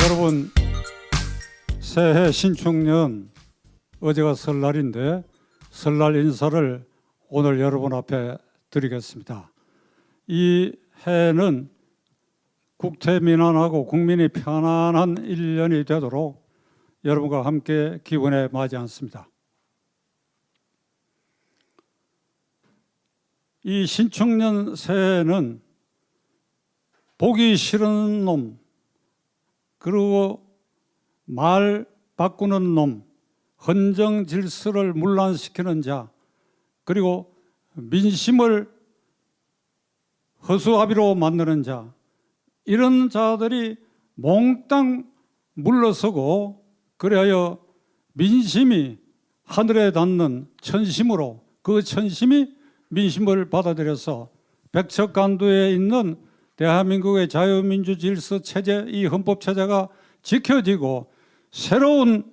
여러분, 새해 신축년 어제가 설날인데 설날 인사를 오늘 여러분 앞에 드리겠습니다. 이 해는 국태민안하고 국민이 편안한 1년이 되도록 여러분과 함께 기원해 마지 않습니다. 이 신축년 새해는 보기 싫은 놈, 그리고 말 바꾸는 놈, 헌정 질서를 문란시키는 자, 그리고 민심을 허수아비로 만드는 자, 이런 자들이 몽땅 물러서고 그래야 민심이 하늘에 닿는 천심으로 그 천심이 민심을 받아들여서 백척간두에 있는 대한민국의 자유민주 질서 체제, 이 헌법 체제가 지켜지고 새로운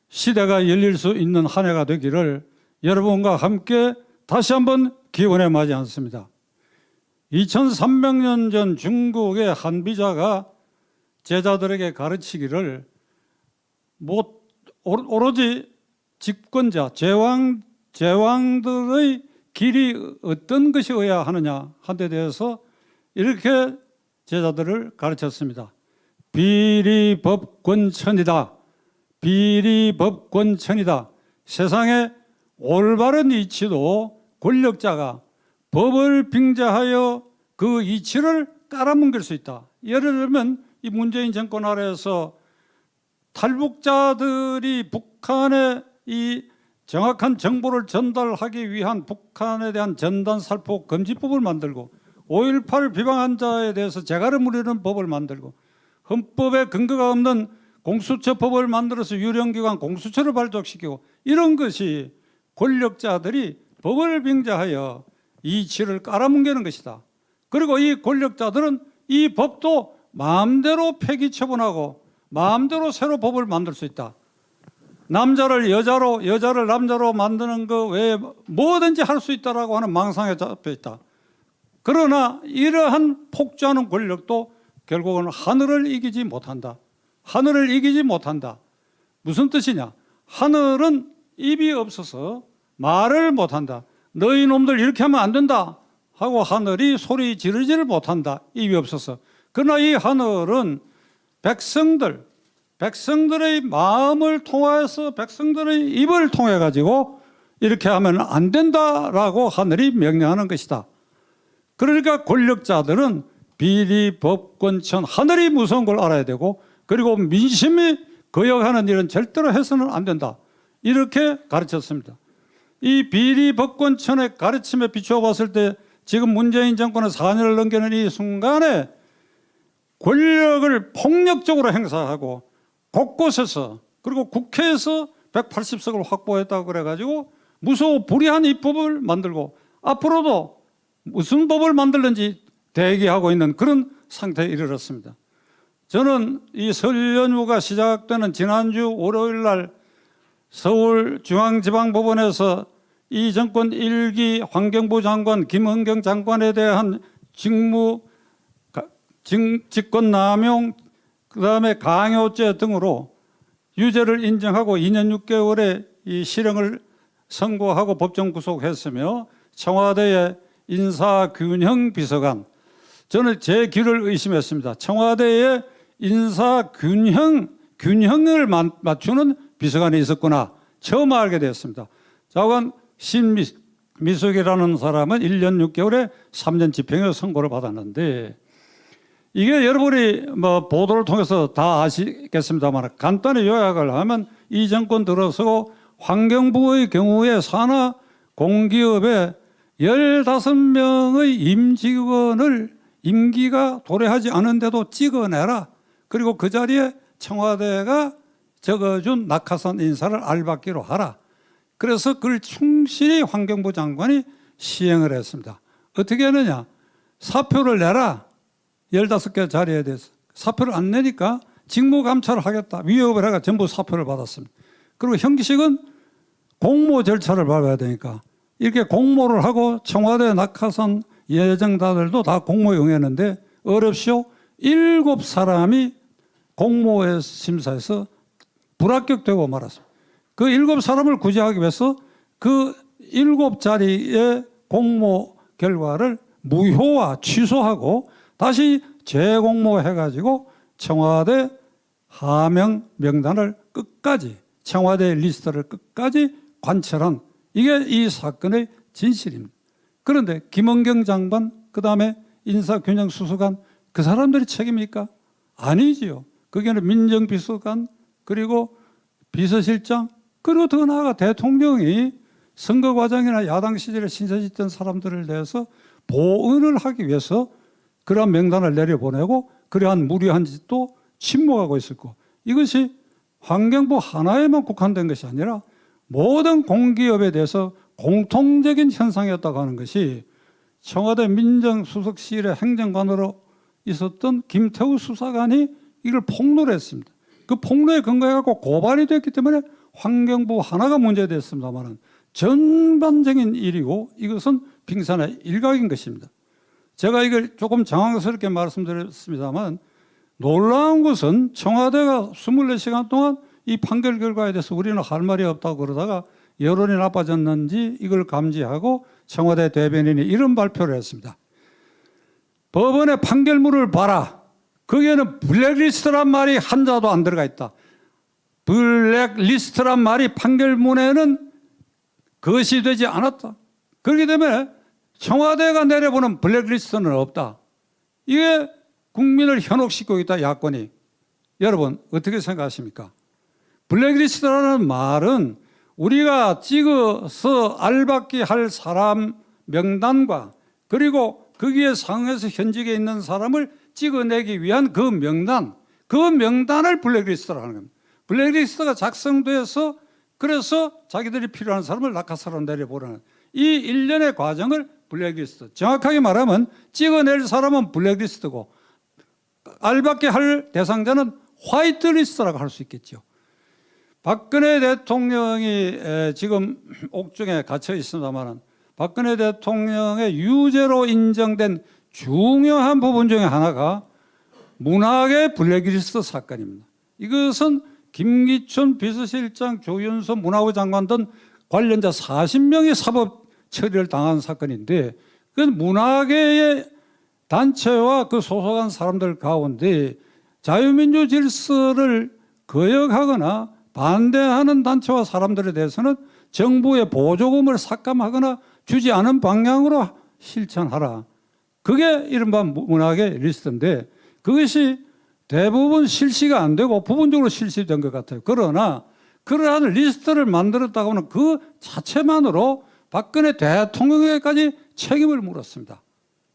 시대가 열릴 수 있는 한 해가 되기를 여러분과 함께 다시 한번 기원해 마지 않습니다. 2300년 전 중국의 한비자가 제자들에게 가르치기를 오로지 집권자, 제왕들의 길이 어떤 것이어야 하느냐 한 데 대해서 이렇게 제자들을 가르쳤습니다. 비리법권천이다. 비리법권천이다. 세상의 올바른 이치도 권력자가 법을 빙자하여 그 이치를 깔아뭉갤 수 있다. 예를 들면 이 문재인 정권 아래에서 탈북자들이 북한에 이 정확한 정보를 전달하기 위한 북한에 대한 전단 살포 금지법을 만들고 5.18 비방한 자에 대해서 재갈을 물리는 법을 만들고 헌법에 근거가 없는 공수처법을 만들어서 유령기관 공수처를 발족시키고 이런 것이 권력자들이 법을 빙자하여 이치를 깔아뭉개는 것이다. 그리고 이 권력자들은 이 법도 마음대로 폐기 처분하고 마음대로 새로 법을 만들 수 있다. 남자를 여자로, 여자를 남자로 만드는 것 외에 뭐든지 할 수 있다라고 하는 망상에 잡혀 있다. 그러나 이러한 폭주하는 권력도 결국은 하늘을 이기지 못한다. 하늘을 이기지 못한다. 무슨 뜻이냐? 하늘은 입이 없어서 말을 못한다. 너희 놈들 이렇게 하면 안 된다 하고 하늘이 소리 지르지를 못한다. 입이 없어서. 그러나 이 하늘은 백성들의 마음을 통해서 백성들의 입을 통해 가지고 이렇게 하면 안 된다라고 하늘이 명령하는 것이다. 그러니까 권력자들은 비리법권천, 하늘이 무서운 걸 알아야 되고 그리고 민심이 거역하는 일은 절대로 해서는 안 된다. 이렇게 가르쳤습니다. 이 비리법권천의 가르침에 비추어 봤을 때 지금 문재인 정권은 4년을 넘기는 이 순간에 권력을 폭력적으로 행사하고 곳곳에서 그리고 국회에서 180석을 확보했다고 그래가지고 무서워 불의한 입법을 만들고 앞으로도 무슨 법을 만들는지 대기하고 있는 그런 상태에 이르렀습니다. 저는 이 설 연휴가 시작되는 지난주 월요일 날 서울중앙지방법원에서 이 정권 1기 환경부 장관 김은경 장관에 대한 직권남용 그다음에 강요죄 등으로 유죄를 인정하고 2년 6개월의 이 실형을 선고하고 법정 구속했으며 청와대의 인사균형 비서관, 저는 제 귀를 의심했습니다. 청와대에 인사균형을 맞추는 비서관이 있었구나. 처음 알게 되었습니다. 장관 신미숙이라는 사람은 1년 6개월에 3년 집행유예 선고를 받았는데 이게 여러분이 보도를 통해서 다 아시겠습니다만 간단히 요약을 하면 이 정권 들어서고 환경부의 경우에 산하 공기업에 15명의 임직원을 임기가 도래하지 않은데도 찍어내라. 그리고 그 자리에 청와대가 적어준 낙하산 인사를 알박기로 하라. 그래서 그걸 충실히 환경부 장관이 시행을 했습니다. 어떻게 하느냐? 사표를 내라. 15개 자리에 대해서. 사표를 안 내니까 직무감찰을 하겠다. 위협을 해가 전부 사표를 받았습니다. 그리고 형식은 공모 절차를 밟아야 되니까 이렇게 공모를 하고 청와대 낙하산 예정자들도 다 공모에 응했는데 어렵시오. 7사람이 공모 심사에서 불합격되고 말았습니다. 그 7사람을 구제하기 위해서 그 7자리의 공모 결과를 무효화 취소하고 다시 재공모해가지고 청와대 하명 명단을 끝까지, 청와대 리스트를 끝까지 관철한, 이게 이 사건의 진실입니다. 그런데 김은경 장관, 그 다음에 인사균형수석관, 그 사람들이 책임입니까? 아니지요. 거기에는 민정비서관, 그리고 비서실장, 그리고 더 나아가 대통령이 선거 과정이나 야당 시절에 신세졌던 사람들을 대해서 보은을 하기 위해서 그러한 명단을 내려보내고 그러한 무리한 짓도 침묵하고 있었고, 이것이 환경부 하나에만 국한된 것이 아니라 모든 공기업에 대해서 공통적인 현상이었다고 하는 것이 청와대 민정수석실의 행정관으로 있었던 김태우 수사관이 이걸 폭로를 했습니다. 그 폭로에 근거해서 고발이 됐기 때문에 환경부 하나가 문제됐습니다만 전반적인 일이고 이것은 빙산의 일각인 것입니다. 제가 이걸 조금 장황스럽게 말씀드렸습니다만 놀라운 것은 청와대가 24시간 동안 이 판결 결과에 대해서 우리는 할 말이 없다고 그러다가 여론이 나빠졌는지 이걸 감지하고 청와대 대변인이 이런 발표를 했습니다. 법원의 판결문을 봐라. 거기에는 블랙리스트란 말이 한자도 안 들어가 있다. 블랙리스트란 말이 판결문에는 그것이 되지 않았다. 그렇기 때문에 청와대가 내려보는 블랙리스트는 없다. 이게 국민을 현혹시키고 있다, 야권이. 여러분 어떻게 생각하십니까? 블랙리스트라는 말은 우리가 찍어서 알받기 할 사람 명단과 그리고 거기에 상에서 현직에 있는 사람을 찍어내기 위한 그 명단을 블랙리스트라고 하는 겁니다. 블랙리스트가 작성돼서 그래서 자기들이 필요한 사람을 낙하사로 내려보라는 이 일련의 과정을 블랙리스트, 정확하게 말하면 찍어낼 사람은 블랙리스트고 알받게 할 대상자는 화이트리스트라고 할 수 있겠죠. 박근혜 대통령이 지금 옥중에 갇혀 있습니다만 박근혜 대통령의 유죄로 인정된 중요한 부분 중에 하나가 문학의 블랙리스트 사건입니다. 이것은 김기춘 비서실장, 조윤선 문화부 장관 등 관련자 40명이 사법 처리를 당한 사건인데 그 문화계의 단체와 그 소속한 사람들 가운데 자유민주 질서를 거역하거나 반대하는 단체와 사람들에 대해서는 정부의 보조금을 삭감하거나 주지 않은 방향으로 실천하라. 그게 이른바 문학의 리스트인데 그것이 대부분 실시가 안 되고 부분적으로 실시된 것 같아요. 그러나 그러한 리스트를 만들었다고 하는 그 자체만으로 박근혜 대통령에게까지 책임을 물었습니다.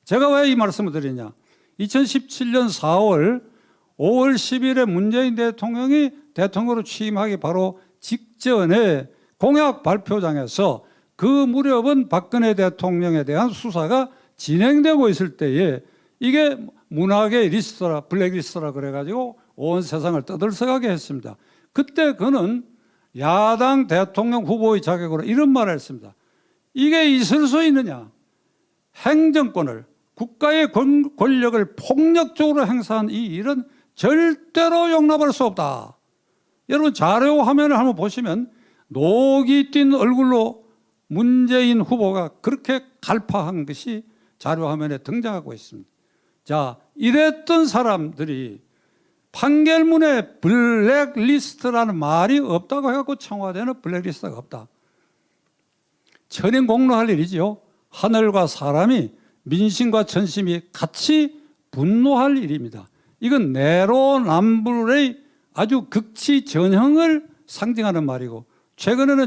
제가 왜 이 말씀을 드리냐. 2017년 4월 5월 10일에 문재인 대통령이 대통령으로 취임하기 바로 직전에 공약 발표장에서 그 무렵은 박근혜 대통령에 대한 수사가 진행되고 있을 때에 이게 문학의 리스트라, 블랙리스트라 그래가지고 온 세상을 떠들썩하게 했습니다. 그때 그는 야당 대통령 후보의 자격으로 이런 말을 했습니다. 이게 있을 수 있느냐. 행정권을, 국가의 권력을 폭력적으로 행사한 이 일은 절대로 용납할 수 없다. 여러분 자료 화면을 한번 보시면 녹이 띈 얼굴로 문재인 후보가 그렇게 갈파한 것이 자료 화면에 등장하고 있습니다. 자, 이랬던 사람들이 판결문에 블랙리스트라는 말이 없다고 해갖고 청와대는 블랙리스트가 없다. 천인공노할 일이지요. 하늘과 사람이 민심과 전심이 같이 분노할 일입니다. 이건 내로남불의 아주 극치 전형을 상징하는 말이고 최근에는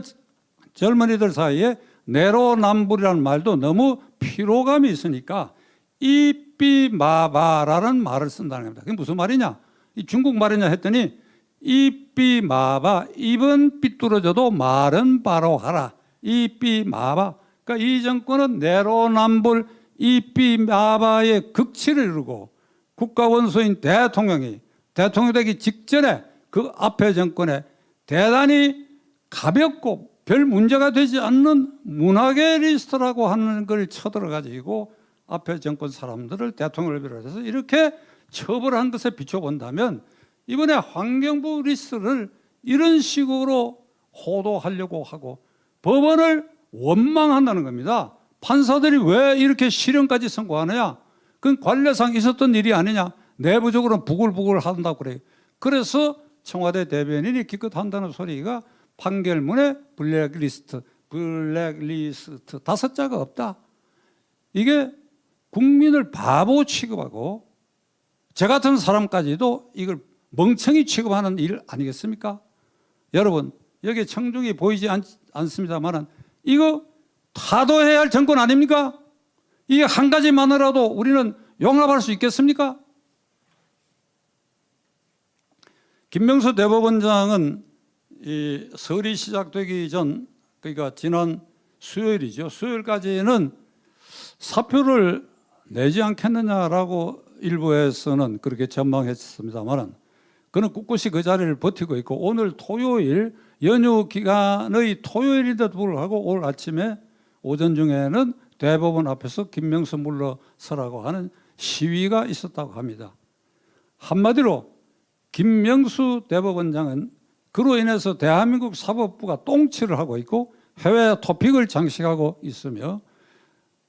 젊은이들 사이에 내로남불이라는 말도 너무 피로감이 있으니까 이삐마바라는 말을 쓴다는 겁니다. 그게 무슨 말이냐? 이 중국 말이냐 했더니 이삐마바, 입은 삐뚤어져도 말은 바로 하라. 이삐마바. 그러니까 이 정권은 내로남불 이삐마바의 극치를 이루고 국가 원수인 대통령이 대통령 되기 직전에 그 앞에 정권에 대단히 가볍고 별 문제가 되지 않는 문학의 리스트라고 하는 걸 쳐들어가지고 앞에 정권 사람들을 대통령을 비롯해서 이렇게 처벌한 것에 비춰본다면 이번에 환경부 리스트를 이런 식으로 호도하려고 하고 법원을 원망한다는 겁니다. 판사들이 왜 이렇게 실형까지 선고하느냐? 그건 관례상 있었던 일이 아니냐? 내부적으로는 부글부글 한다고 그래요. 그래서 청와대 대변인이 기껏 한다는 소리가 판결문에 블랙리스트 5자가 없다. 이게 국민을 바보 취급하고 저 같은 사람까지도 이걸 멍청이 취급하는 일 아니겠습니까? 여러분, 여기 청중이 보이지 않습니다만 이거 타도해야 할 정권 아닙니까? 이게 한 가지만으로도 우리는 용납할 수 있겠습니까? 김명수 대법원장은 이 설이 시작되기 전, 그러니까 지난 수요일이죠. 수요일까지는 사표를 내지 않겠느냐라고 일부에서는 그렇게 전망했습니다만 그는 꿋꿋이 그 자리를 버티고 있고 오늘 토요일 연휴 기간의 토요일인데도 불구하고 오늘 아침에 오전 중에는 대법원 앞에서 김명수 물러서라고 하는 시위가 있었다고 합니다. 한마디로 김명수 대법원장은 그로 인해서 대한민국 사법부가 똥칠을 하고 있고 해외 토픽을 장식하고 있으며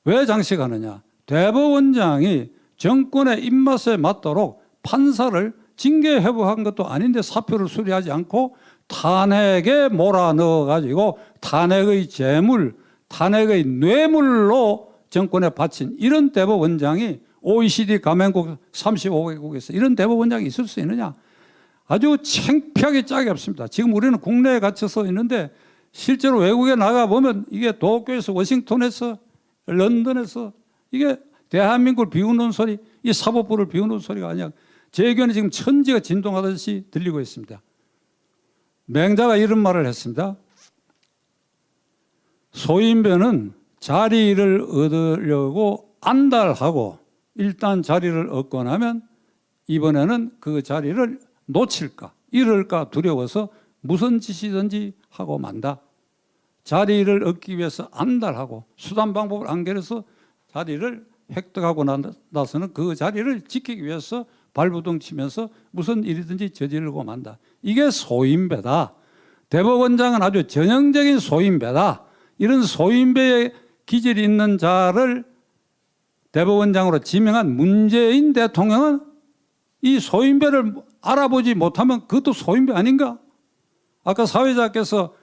왜 장식하느냐? 대법원장이 정권의 입맛에 맞도록 판사를 징계 회부한 것도 아닌데 사표를 수리하지 않고 탄핵에 몰아넣어가지고 탄핵의 재물, 탄핵의 뇌물로 정권에 바친 이런 대법원장이 OECD 가맹국 35개국에서 이런 대법원장이 있을 수 있느냐? 아주 창피하게 짝이 없습니다. 지금 우리는 국내에 갇혀서 있는데 실제로 외국에 나가보면 이게 도쿄에서 워싱턴에서 런던에서 이게 대한민국을 비우는 소리, 이 사법부를 비우는 소리가 아니야. 제 의견이 지금 천지가 진동하듯이 들리고 있습니다. 맹자가 이런 말을 했습니다. 소인배는 자리를 얻으려고 안달하고 일단 자리를 얻고 나면 이번에는 그 자리를 놓칠까, 잃을까 두려워서 무슨 짓이든지 하고 만다. 자리를 얻기 위해서 안달하고 수단 방법을 안겨서 자리를 획득하고 나서는 그 자리를 지키기 위해서 발부둥 치면서 무슨 일이든지 저지르고 만다. 이게 소인배다. 대법원장은 아주 전형적인 소인배다. 이런 소인배의 기질이 있는 자를 대법원장으로 지명한 문재인 대통령은 이 소인배를 알아보지 못하면 그것도 소인배 아닌가? 아까 사회자께서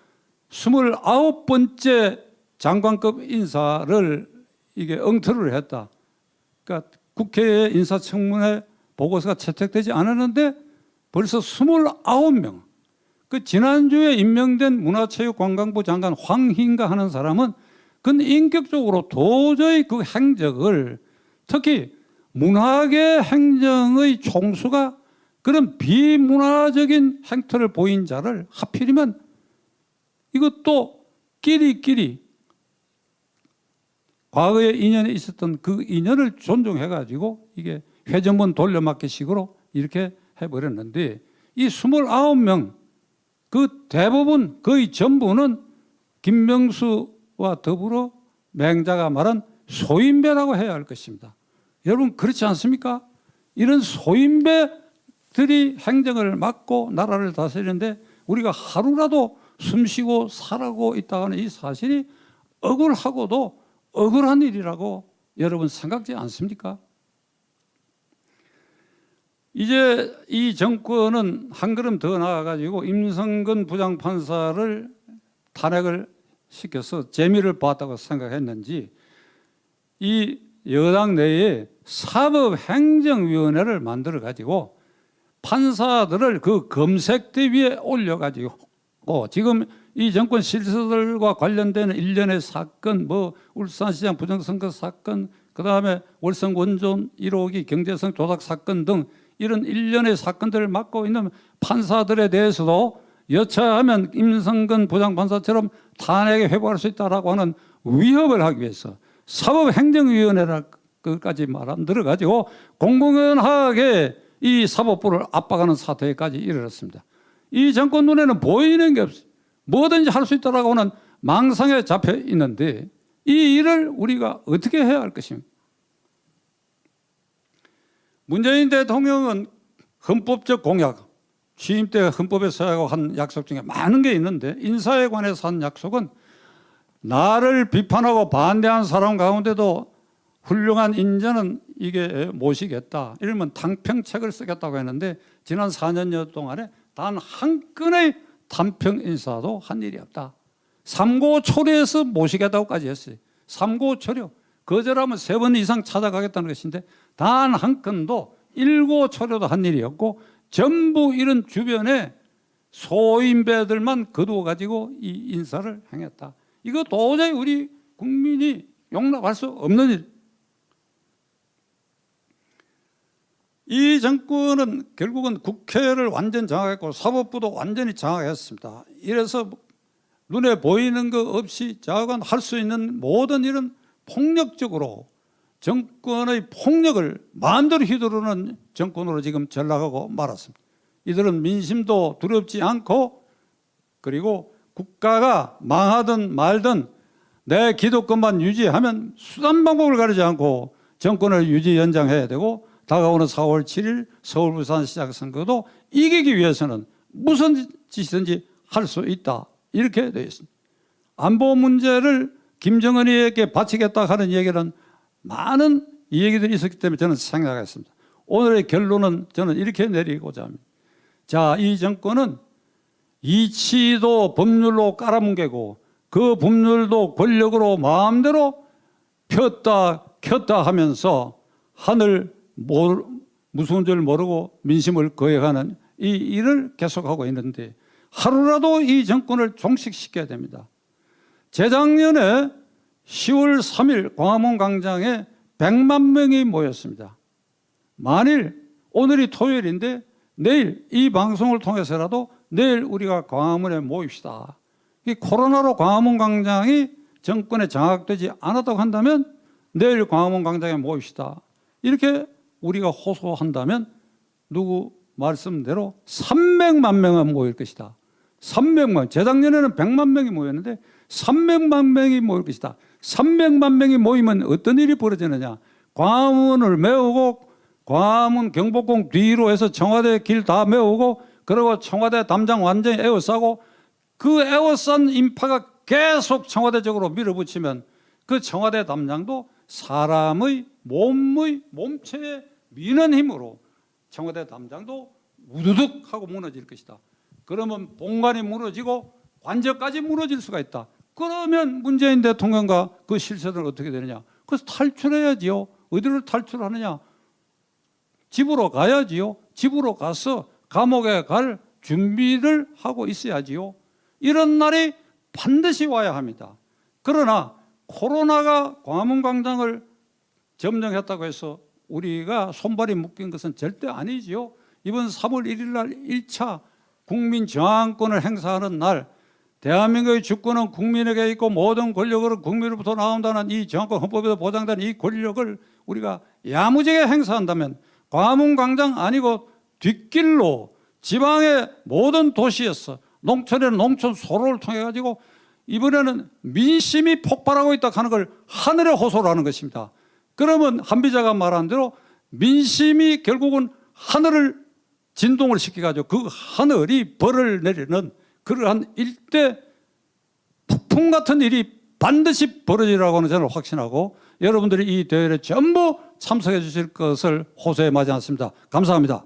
29번째 장관급 인사를 이게 엉터리를 했다. 그러니까 국회의 인사청문회 보고서가 채택되지 않았는데 벌써 29명. 그 지난주에 임명된 문화체육관광부 장관 황희인가 하는 사람은 그건 인격적으로 도저히 그 행적을 특히 문화계 행정의 총수가 그런 비문화적인 행태를 보인 자를 하필이면 이것도 끼리끼리 과거에 인연에 있었던 그 인연을 존중해가지고 이게 회전문 돌려막기식으로 이렇게 해버렸는데 이 29명 그 대부분 거의 전부는 김명수와 더불어 맹자가 말한 소인배라고 해야 할 것입니다. 여러분 그렇지 않습니까? 이런 소인배들이 행정을 맡고 나라를 다스리는데 우리가 하루라도 숨쉬고 살아고 있다고 하는 이 사실이 억울하고도 억울한 일이라고 여러분 생각지 않습니까? 이제 이 정권은 한 걸음 더 나아가지고 임성근 부장판사를 탄핵을 시켜서 재미를 봤다고 생각했는지 이 여당 내에 사법행정위원회를 만들어 가지고 판사들을 그 검색대 위에 올려 가지고 지금 이 정권 실세들과 관련되는 일련의 사건, 뭐 울산시장 부정선거 사건, 그 다음에 월성 원전 1호기 경제성 조작 사건 등 이런 일련의 사건들을 맡고 있는 판사들에 대해서도 여차하면 임성근 부장판사처럼 탄핵에 회부할 수 있다라고 하는 위협을 하기 위해서 사법행정위원회까지 만들어 가지고 공공연하게 이 사법부를 압박하는 사태까지 이르렀습니다. 이 정권 눈에는 보이는 게 없어요. 뭐든지 할 수 있다라고 하는 망상에 잡혀 있는데 이 일을 우리가 어떻게 해야 할 것입니까? 문재인 대통령은 헌법적 공약, 취임 때 헌법에서 한 약속 중에 많은 게 있는데 인사에 관해서 한 약속은 나를 비판하고 반대한 사람 가운데도 훌륭한 인재는 이게 모시겠다. 이러면 당평책을 쓰겠다고 했는데 지난 4년여 동안에 단 한 건의 단평 인사도 한 일이 없다. 삼고초려해서 모시겠다고까지 했어요. 삼고초려. 거절하면 3번 이상 찾아가겠다는 것인데 단 한 건도 일고초려도 한 일이 없고 전부 이런 주변에 소인배들만 거두어 가지고 이 인사를 행했다. 이거 도저히 우리 국민이 용납할 수 없는 일. 이 정권은 결국은 국회를 완전 장악했고 사법부도 완전히 장악했습니다. 이래서 눈에 보이는 것 없이 장악은 할 수 있는 모든 일은 폭력적으로 정권의 폭력을 마음대로 휘두르는 정권으로 지금 전락하고 말았습니다. 이들은 민심도 두렵지 않고 그리고 국가가 망하든 말든 내 기득권만 유지하면 수단 방법을 가리지 않고 정권을 유지 연장해야 되고 다가오는 4월 7일 서울 부산시장 선거도 이기기 위해서는 무슨 짓이든지 할 수 있다. 이렇게 되어 있습니다. 안보 문제를 김정은이에게 바치겠다 하는 얘기는 많은 얘기들이 있었기 때문에 저는 생각했습니다. 오늘의 결론은 저는 이렇게 내리고자 합니다. 자, 이 정권은 이치도 법률로 깔아뭉개고 그 법률도 권력으로 마음대로 폈다 켰다 하면서 하늘 무서운 줄 모르고 민심을 거역하는 이 일을 계속하고 있는데 하루라도 이 정권을 종식시켜야 됩니다. 재작년에 10월 3일 광화문 광장에 100만 명이 모였습니다. 만일 오늘이 토요일인데 내일 이 방송을 통해서라도 내일 우리가 광화문에 모입시다. 이 코로나로 광화문 광장이 정권에 장악되지 않았다고 한다면 내일 광화문 광장에 모입시다. 이렇게 우리가 호소한다면 누구 말씀대로 300만 명은 모일 것이다. 300만, 재작년에는 100만 명이 모였는데 300만 명이 모일 것이다. 300만 명이 모이면 어떤 일이 벌어지느냐. 광화문을 메우고 광화문 경복궁 뒤로 해서 청와대 길 다 메우고 그리고 청와대 담장 완전히 에워싸고 그 에워싼 인파가 계속 청와대 쪽으로 밀어붙이면 그 청와대 담장도 사람의 몸체에 미는 힘으로 청와대 담장도 우두둑 하고 무너질 것이다. 그러면 본관이 무너지고 관저까지 무너질 수가 있다. 그러면 문재인 대통령과 그 실세들은 어떻게 되느냐. 그래서 탈출해야지요. 어디를 탈출하느냐. 집으로 가야지요. 집으로 가서 감옥에 갈 준비를 하고 있어야지요. 이런 날이 반드시 와야 합니다. 그러나 코로나가 광화문 광장을 점령했다고 해서 우리가 손발이 묶인 것은 절대 아니지요. 이번 3월 1일 날 1차 국민 저항권을 행사하는 날 대한민국의 주권은 국민에게 있고 모든 권력은 국민으로부터 나온다는 이 저항권 헌법에서 보장된 이 권력을 우리가 야무지게 행사한다면 광화문 광장 아니고 뒷길로 지방의 모든 도시에서 농촌에는 농촌 소로를 통해 가지고 이번에는 민심이 폭발하고 있다 하는 걸 하늘에 호소를 하는 것입니다. 그러면 한비자가 말한 대로 민심이 결국은 하늘을 진동을 시켜가지고 그 하늘이 벌을 내리는 그러한 일대 폭풍 같은 일이 반드시 벌어지라고 하는 저는 확신하고 여러분들이 이 대회에 전부 참석해 주실 것을 호소해 마지 않습니다. 감사합니다.